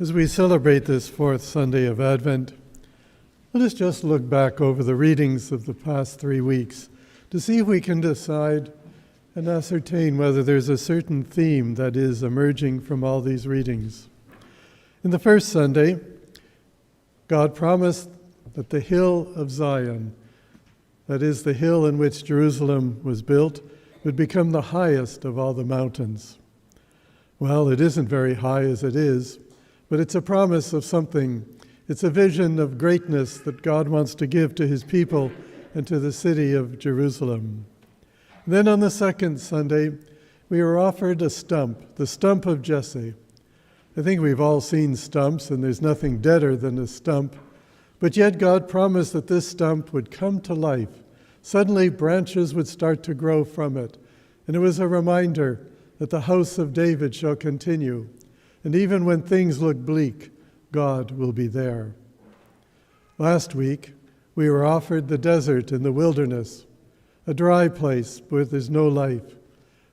As we celebrate this fourth Sunday of Advent, let us just look back over the readings of the past 3 weeks to see if we can decide and ascertain whether there's a certain theme that is emerging from all these readings. In the first Sunday, God promised that the hill of Zion, that is the hill in which Jerusalem was built, would become the highest of all the mountains. Well, it isn't very high as it is, but it's a promise of something. It's a vision of greatness that God wants to give to his people and to the city of Jerusalem. Then on the second Sunday, we were offered a stump, the stump of Jesse. I think we've all seen stumps, and there's nothing deader than a stump. But yet God promised that this stump would come to life. Suddenly branches would start to grow from it. And it was a reminder that the house of David shall continue. And even when things look bleak, God will be there. Last week, we were offered the desert in the wilderness, a dry place where there's no life.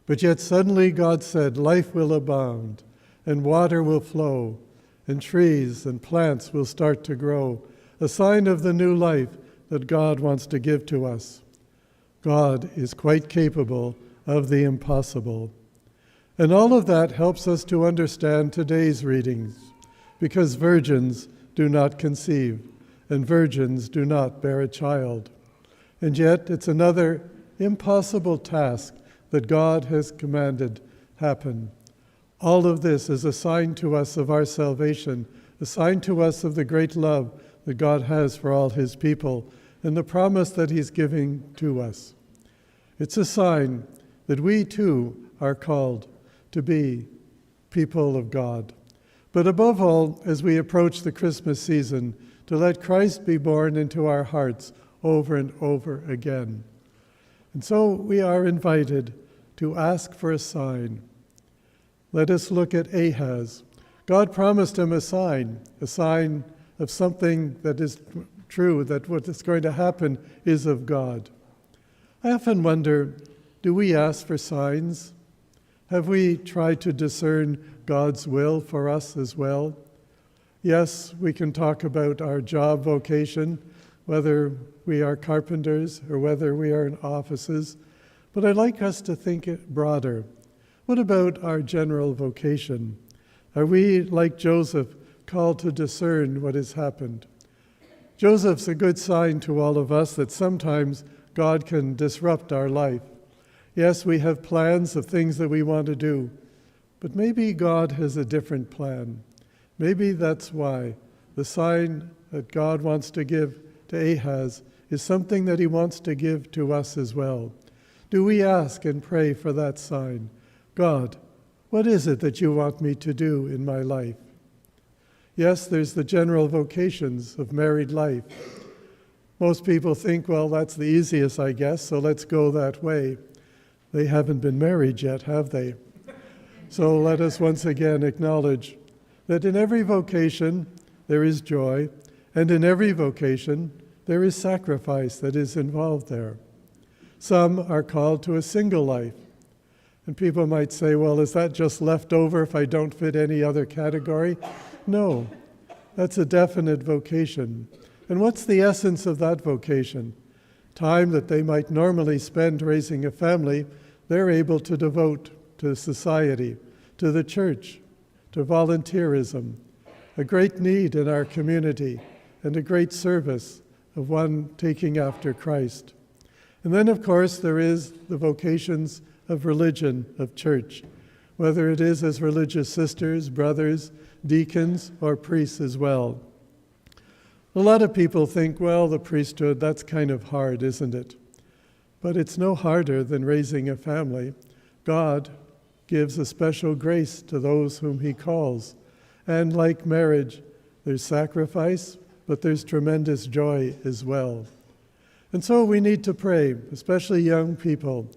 But yet suddenly God said, life will abound, and water will flow, and trees and plants will start to grow, a sign of the new life that God wants to give to us. God is quite capable of the impossible. And all of that helps us to understand today's readings, because virgins do not conceive, and virgins do not bear a child. And yet it's another impossible task that God has commanded happen. All of this is a sign to us of our salvation, a sign to us of the great love that God has for all his people, and the promise that he's giving to us. It's a sign that we too are called to be people of God. But above all, as we approach the Christmas season, to let Christ be born into our hearts over and over again. And so we are invited to ask for a sign. Let us look at Ahaz. God promised him a sign of something that is true, that what is going to happen is of God. I often wonder, do we ask for signs? Have we tried to discern God's will for us as well? Yes, we can talk about our job vocation, whether we are carpenters or whether we are in offices, but I'd like us to think it broader. What about our general vocation? Are we, like Joseph, called to discern what has happened? Joseph's a good sign to all of us that sometimes God can disrupt our life. Yes, we have plans of things that we want to do, but maybe God has a different plan. Maybe that's why the sign that God wants to give to Ahaz is something that he wants to give to us as well. Do we ask and pray for that sign? God, what is it that you want me to do in my life? Yes, there's the general vocations of married life. Most people think, well, that's the easiest, I guess, so let's go that way. They haven't been married yet, have they? So let us once again acknowledge that in every vocation there is joy, and in every vocation there is sacrifice that is involved there. Some are called to a single life. And people might say, well, is that just left over if I don't fit any other category? No, that's a definite vocation. And what's the essence of that vocation? Time that they might normally spend raising a family, they're able to devote to society, to the church, to volunteerism, a great need in our community, and a great service of one taking after Christ. And then, of course, there is the vocations of religion, of church, whether it is as religious sisters, brothers, deacons, or priests as well. A lot of people think, well, the priesthood, that's kind of hard, isn't it? But it's no harder than raising a family. God gives a special grace to those whom he calls. And like marriage, there's sacrifice, but there's tremendous joy as well. And so we need to pray, especially young people,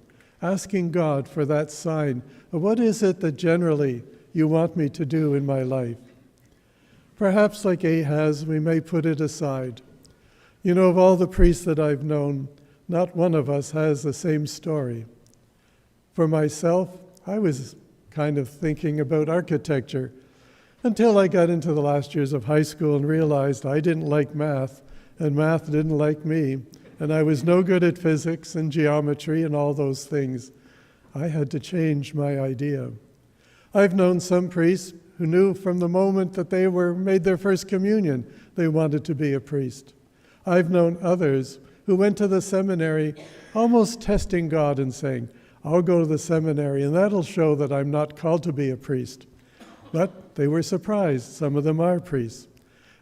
asking God for that sign of what is it that generally you want me to do in my life. Perhaps like Ahaz, we may put it aside. You know, of all the priests that I've known, not one of us has the same story. For myself, I was kind of thinking about architecture. until I got into the last years of high school and realized I didn't like math, and math didn't like me, and I was no good at physics and geometry and all those things. I had to change my idea. I've known some priests who knew from the moment that they made their first communion, they wanted to be a priest. I've known others who went to the seminary almost testing God and saying, I'll go to the seminary and that'll show that I'm not called to be a priest. But they were surprised. Some of them are priests.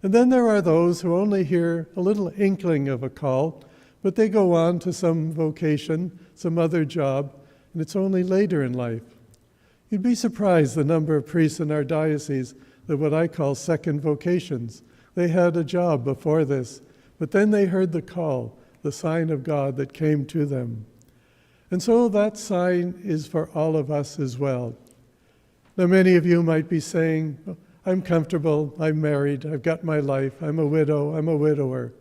And then there are those who only hear a little inkling of a call, but they go on to some vocation, some other job, and it's only later in life. You'd be surprised the number of priests in our diocese that what I call second vocations. They had a job before this, but then they heard the call, the sign of God that came to them. And so that sign is for all of us as well. Now, many of you might be saying, I'm comfortable, I'm married, I've got my life, I'm a widow, I'm a widower.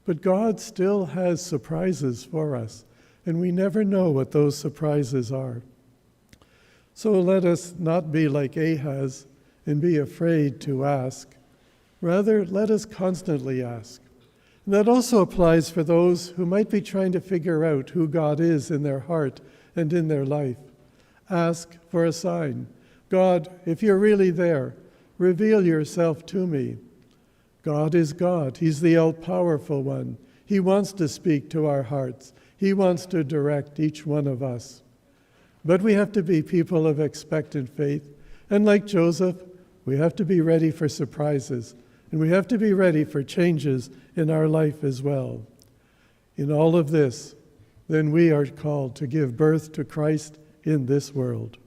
But God still has surprises for us, and we never know what those surprises are. So let us not be like Ahaz and be afraid to ask. Rather, let us constantly ask. And that also applies for those who might be trying to figure out who God is in their heart and in their life. Ask for a sign. God, if you're really there, reveal yourself to me. God is God. He's the all-powerful one. He wants to speak to our hearts. He wants to direct each one of us. But we have to be people of expectant faith. And like Joseph, we have to be ready for surprises. And we have to be ready for changes in our life as well. In all of this, then we are called to give birth to Christ in this world.